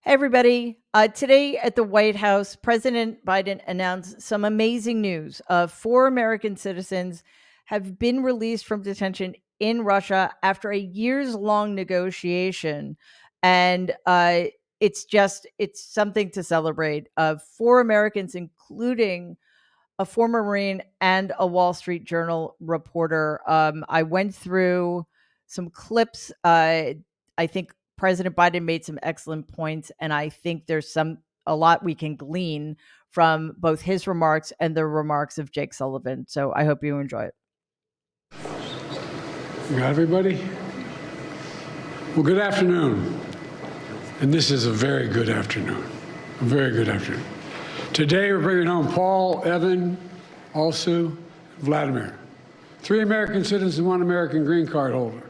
Hey, everybody. Today at the White House, President Biden announced some amazing news. Four American citizens have been released from detention in Russia after a years long negotiation. And it's something to celebrate. Four Americans, including a former Marine and a Wall Street Journal reporter. I went through some clips. I think President Biden made some excellent points, and I think there's a lot we can glean from both his remarks and the remarks of Jake Sullivan. So I hope you enjoy it. You got everybody? Well, good afternoon. And this is a very good afternoon. A very good afternoon. Today we're bringing home Paul, Evan, Alsu, Vladimir. 3 American citizens and 1 American green card holder.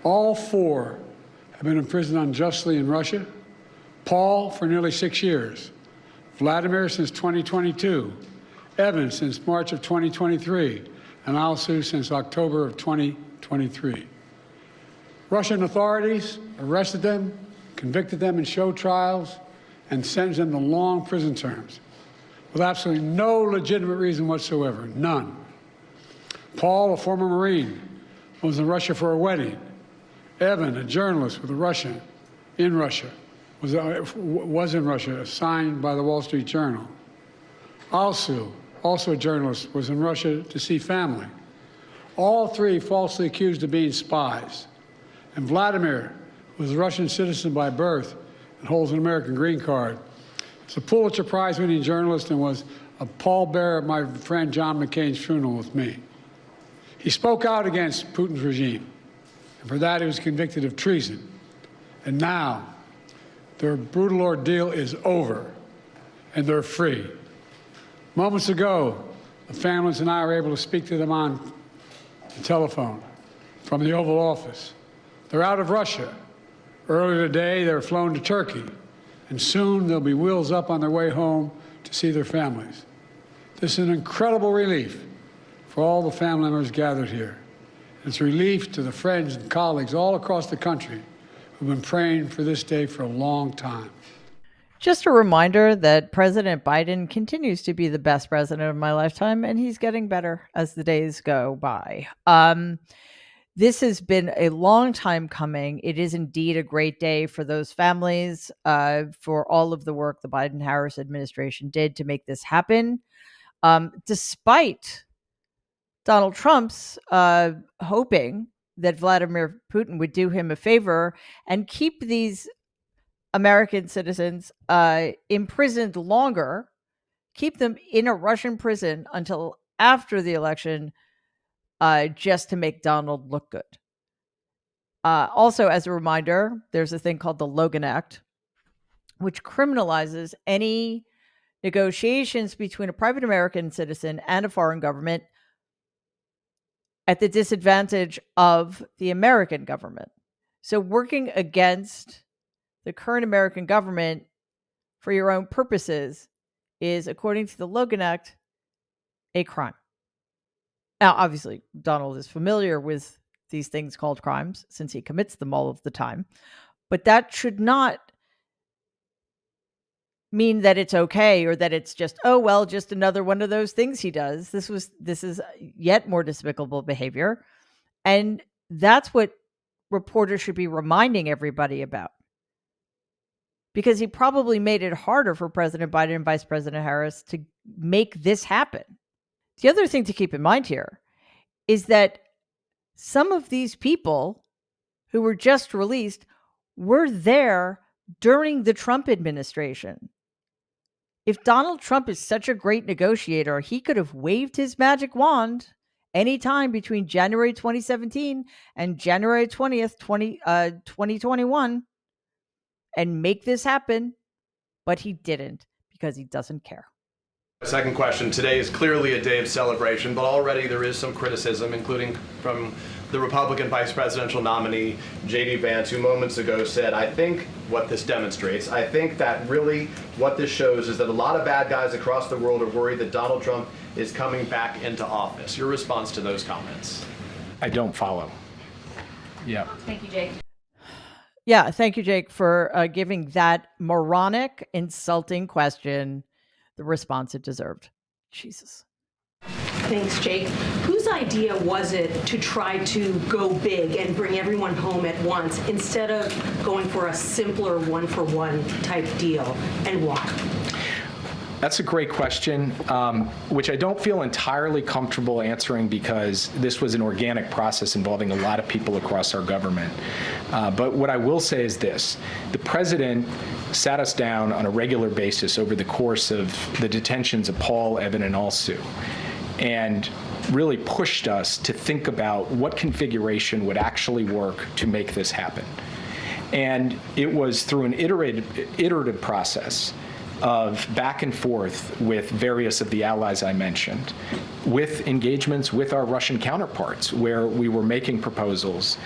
All 4 have been imprisoned unjustly in Russia. Paul for nearly 6 years. Vladimir since 2022. Evan since March of 2023. And Alsu since October of 2023. Russian authorities arrested them, convicted them in show trials, and sentenced them to long prison terms with absolutely no legitimate reason whatsoever, none. Paul, a former Marine, was in Russia for a wedding. Evan, a journalist with a Russian, in Russia, was in Russia, assigned by the Wall Street Journal. Alsu, also a journalist, was in Russia to see family. All 3 falsely accused of being spies. And Vladimir was a Russian citizen by birth and holds an American green card. He's a Pulitzer Prize-winning journalist and was a pallbearer at my friend John McCain's funeral with me. He spoke out against Putin's regime, and for that he was convicted of treason. And now, their brutal ordeal is over, and they're free. Moments ago, the families and I were able to speak to them on the telephone from the Oval Office. They're out of Russia. Earlier today, they were flown to Turkey, and soon they'll be wheels up on their way home to see their families. This is an incredible relief for all the family members gathered here. It's a relief to the friends and colleagues all across the country who've been praying for this day for a long time. Just a reminder that President Biden continues to be the best president of my lifetime, and he's getting better as the days go by. This has been a long time coming. It is indeed a great day for those families, for all of the work the Biden-Harris administration did to make this happen. Despite Donald Trump's hoping that Vladimir Putin would do him a favor and keep these American citizens imprisoned longer, keep them in a Russian prison until after the election, just to make Donald look good. Also, as a reminder, there's a thing called the Logan Act, which criminalizes any negotiations between a private American citizen and a foreign government at the disadvantage of the American government. So working against the current American government for your own purposes is, according to the Logan Act, a crime. Now, obviously, Donald is familiar with these things called crimes since he commits them all of the time, but that should not mean that it's okay or that it's just, oh, well, just another one of those things he does. This is yet more despicable behavior. And that's what reporters should be reminding everybody about, because he probably made it harder for President Biden and Vice President Harris to make this happen. The other thing to keep in mind here is that some of these people who were just released were there during the Trump administration. If Donald Trump is such a great negotiator, he could have waved his magic wand anytime between January 2017 and January 20th, 2021 and make this happen, but he didn't because he doesn't care. Second question. Today is clearly a day of celebration, but already there is some criticism, including from the Republican vice presidential nominee, J.D. Vance, who moments ago said, I think what this demonstrates, I think that really what this shows is that a lot of bad guys across the world are worried that Donald Trump is coming back into office. Your response to those comments? I don't follow. Yeah. Thank you, Jake. Yeah, thank you, Jake, for giving that moronic, insulting question the response it deserved. Jesus. Thanks, Jake. Whose idea was it to try to go big and bring everyone home at once instead of going for a simpler one-for-one type deal, and why? That's a great question, which I don't feel entirely comfortable answering because this was an organic process involving a lot of people across our government. But what I will say is this. The president sat us down on a regular basis over the course of the detentions of Paul, Evan, and Alsu, and really pushed us to think about what configuration would actually work to make this happen. And it was through an iterative process of back and forth with various of the allies I mentioned, with engagements with our Russian counterparts, where we were making proposals,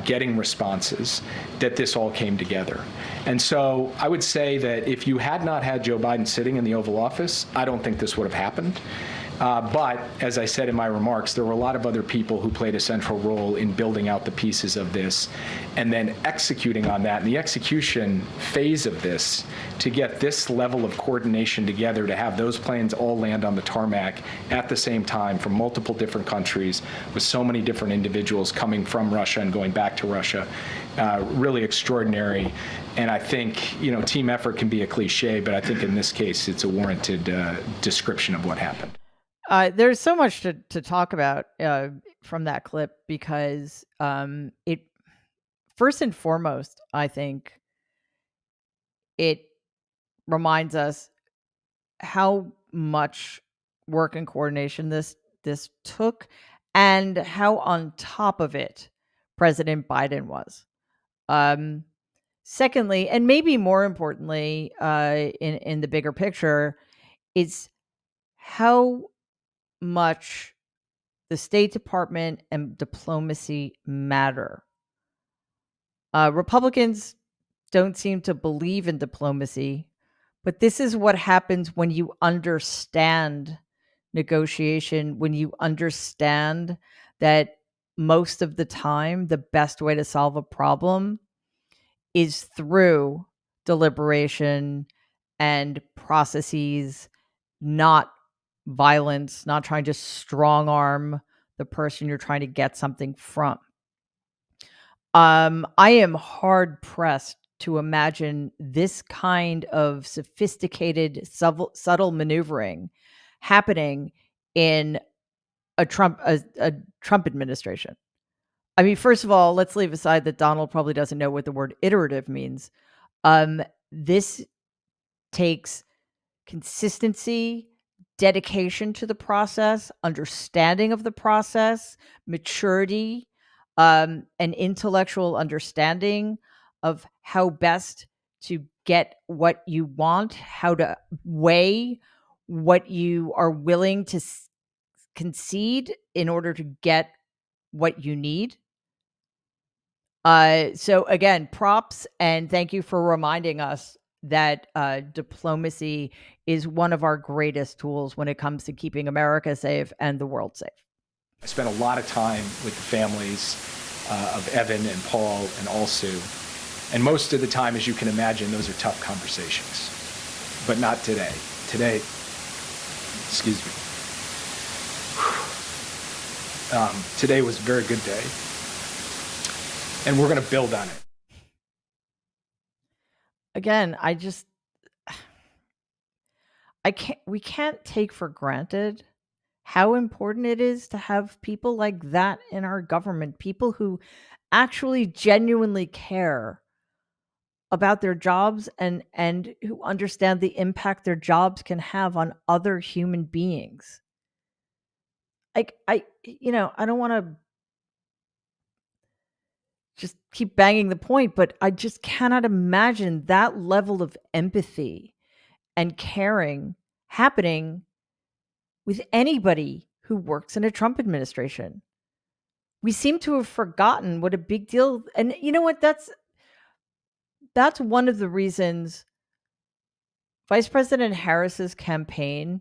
getting responses, that this all came together. And so I would say that if you had not had Joe Biden sitting in the Oval Office, I don't think this would have happened. But as I said in my remarks, there were a lot of other people who played a central role in building out the pieces of this and then executing on that. And the execution phase of this, to get this level of coordination together, to have those planes all land on the tarmac at the same time from multiple different countries with so many different individuals coming from Russia and going back to Russia, really extraordinary. And I think, team effort can be a cliche, but I think in this case, it's a warranted description of what happened. There's so much to talk about from that clip because it, first and foremost, I think it reminds us how much work and coordination this took, and how on top of it President Biden was. Secondly, and maybe more importantly, in the bigger picture, is how much the State Department and diplomacy matter. Republicans don't seem to believe in diplomacy, but this is what happens when you understand negotiation, when you understand that most of the time, the best way to solve a problem is through deliberation and processes, not violence, not trying to strong arm the person you're trying to get something from. I am hard pressed to imagine this kind of sophisticated, subtle maneuvering happening in a Trump administration. I mean, first of all, let's leave aside that Donald probably doesn't know what the word iterative means. This takes consistency, dedication to the process, understanding of the process, maturity, an intellectual understanding of how best to get what you want, how to weigh what you are willing to concede in order to get what you need. So again, props, and thank you for reminding us that diplomacy is one of our greatest tools when it comes to keeping America safe and the world safe. I spent a lot of time with the families of Evan and Paul and Alsu, and most of the time, as you can imagine, those are tough conversations, but not today. Today, excuse me. Today was a very good day, and we're going to build on it. Again, we can't take for granted how important it is to have people like that in our government, people who actually genuinely care about their jobs and who understand the impact their jobs can have on other human beings. I don't want to just keep banging the point, but I just cannot imagine that level of empathy and caring happening with anybody who works in a Trump administration. We seem to have forgotten what a big deal, and you know what? That's one of the reasons Vice President Harris's campaign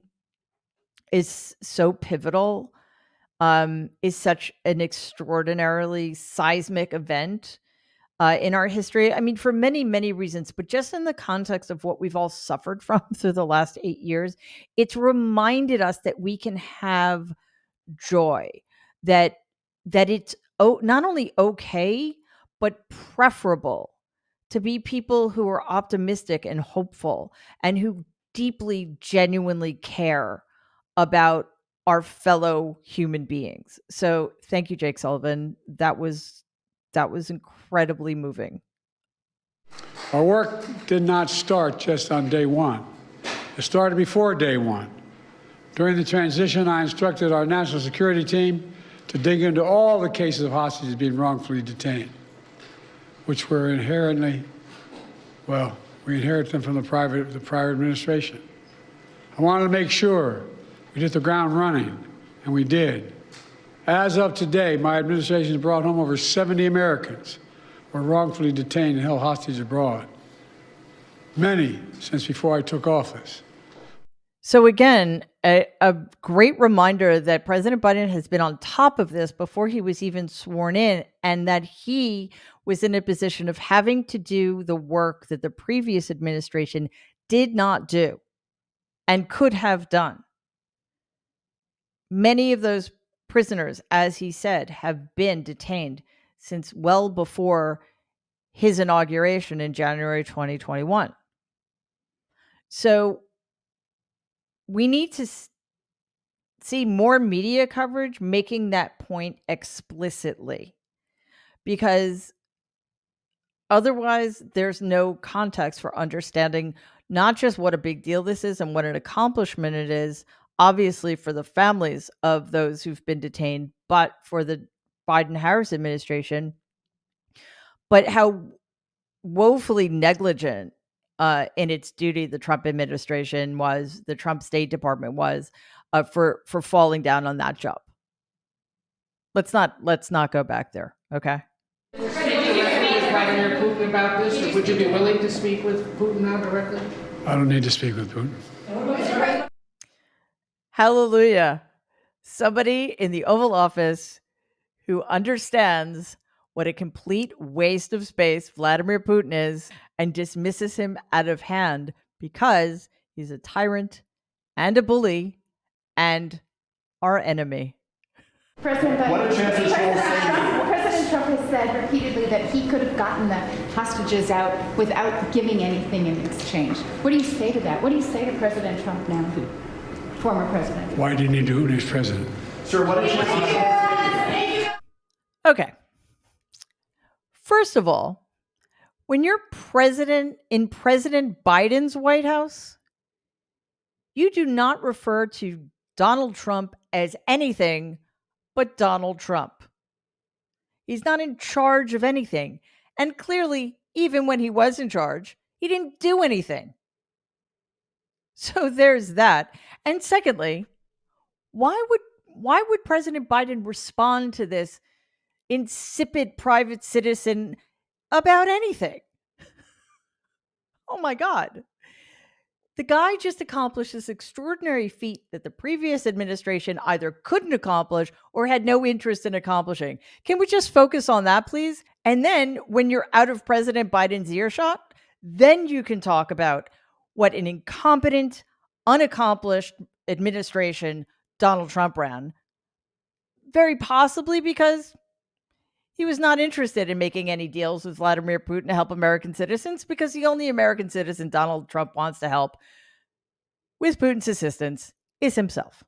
is so pivotal, is such an extraordinarily seismic event, in our history. I mean, for many, many reasons, but just in the context of what we've all suffered from through the last 8 years, it's reminded us that we can have joy, that it's not only okay, but preferable to be people who are optimistic and hopeful and who deeply, genuinely care about our fellow human beings. So thank you, Jake Sullivan. That was incredibly moving. Our work did not start just on day one. It started before day one. During the transition, I instructed our national security team to dig into all the cases of hostages being wrongfully detained, which were inherently, well, we inherit them from the prior administration. I wanted to make sure we hit the ground running, and we did. As of today, my administration has brought home over 70 Americans who were wrongfully detained and held hostage abroad, many since before I took office. So again, a great reminder that President Biden has been on top of this before he was even sworn in, and that he was in a position of having to do the work that the previous administration did not do and could have done. Many of those prisoners, as he said, have been detained since well before his inauguration in January 2021. So we need to see more media coverage making that point explicitly, because otherwise there's no context for understanding not just what a big deal this is and what an accomplishment it is, obviously for the families of those who've been detained, but for the Biden-Harris administration, but how woefully negligent in its duty the Trump administration was, the Trump State Department was, for falling down on that job. Let's not go back there, okay? Did you speak with Vladimir Putin about this, or would you be willing to speak with Putin now directly? I don't need to speak with Putin. Hallelujah. Somebody in the Oval Office who understands what a complete waste of space Vladimir Putin is and dismisses him out of hand because he's a tyrant and a bully and our enemy. President Trump has said repeatedly that he could have gotten the hostages out without giving anything in exchange. What do you say to that? What do you say to President Trump now, former president? Why didn't he do it when he was president? Sir, what is Okay. First of all, when you're president in President Biden's White House, you do not refer to Donald Trump as anything but Donald Trump. He's not in charge of anything. And clearly, even when he was in charge, he didn't do anything. So there's that. And secondly, why would President Biden respond to this insipid private citizen about anything? Oh my God. The guy just accomplished this extraordinary feat that the previous administration either couldn't accomplish or had no interest in accomplishing. Can we just focus on that, please? And then when you're out of President Biden's earshot, then you can talk about what an incompetent, unaccomplished administration Donald Trump ran. Very possibly because he was not interested in making any deals with Vladimir Putin to help American citizens, because the only American citizen Donald Trump wants to help with Putin's assistance is himself.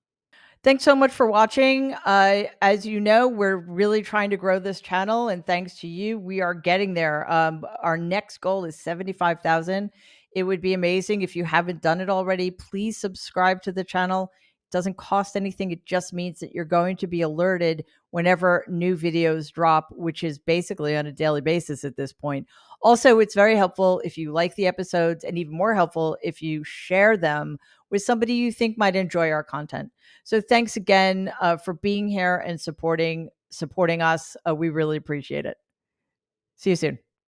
Thanks so much for watching. As you know, we're really trying to grow this channel, and thanks to you, we are getting there. Our next goal is 75,000. It would be amazing if you haven't done it already. Please subscribe to the channel. It doesn't cost anything. It just means that you're going to be alerted whenever new videos drop, which is basically on a daily basis at this point. Also, it's very helpful if you like the episodes, and even more helpful if you share them with somebody you think might enjoy our content. So thanks again for being here and supporting us. We really appreciate it. See you soon.